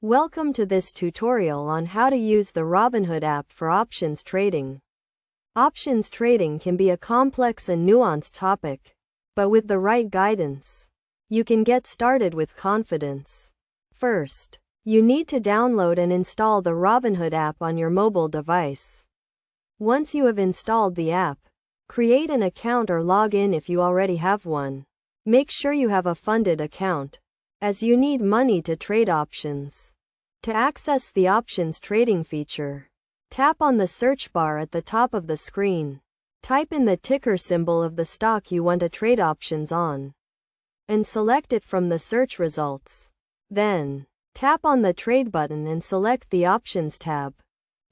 Welcome to this tutorial on how to use the Robinhood app for options trading. Options trading can be a complex and nuanced topic, but with the right guidance, you can get started with confidence. First, you need to download and install the Robinhood app on your mobile device. Once you have installed the app, create an account or log in if you already have one. Make sure you have a funded account, as you need money to trade options. To access the options trading feature, tap on the search bar at the top of the screen. Type in the ticker symbol of the stock you want to trade options on, and select it from the search results. Then, tap on the Trade button and select the Options tab.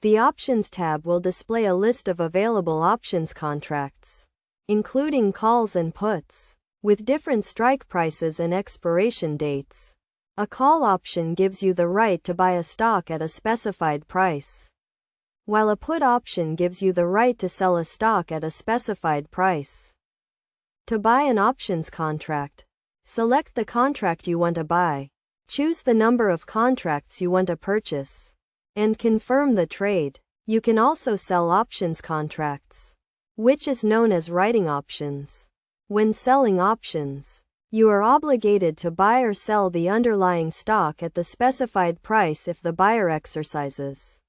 The Options tab will display a list of available options contracts, including calls and puts, with different strike prices and expiration dates. A call option gives you the right to buy a stock at a specified price, while a put option gives you the right to sell a stock at a specified price. To buy an options contract, select the contract you want to buy, choose the number of contracts you want to purchase, and confirm the trade. You can also sell options contracts, which is known as writing options. When selling options, you are obligated to buy or sell the underlying stock at the specified price if the buyer exercises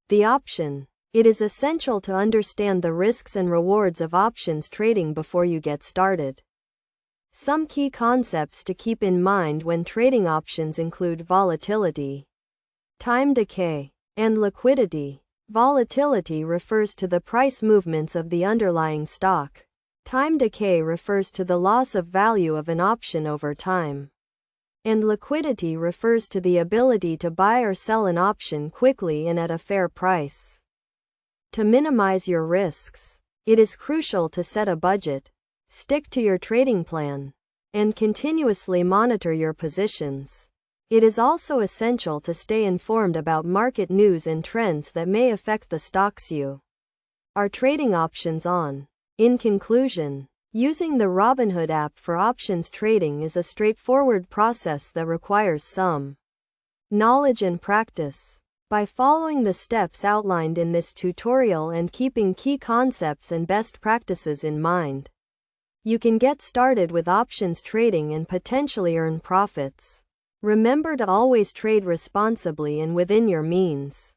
the option. It is essential to understand the risks and rewards of options trading before you get started. Some key concepts to keep in mind when trading options include volatility, time decay, and liquidity. Volatility refers to the price movements of the underlying stock. Time decay refers to the loss of value of an option over time. And liquidity refers to the ability to buy or sell an option quickly and at a fair price. To minimize your risks, it is crucial to set a budget, stick to your trading plan, and continuously monitor your positions. It is also essential to stay informed about market news and trends that may affect the stocks you are trading options on. In conclusion, using the Robinhood app for options trading is a straightforward process that requires some knowledge and practice. By following the steps outlined in this tutorial and keeping key concepts and best practices in mind, you can get started with options trading and potentially earn profits. Remember to always trade responsibly and within your means.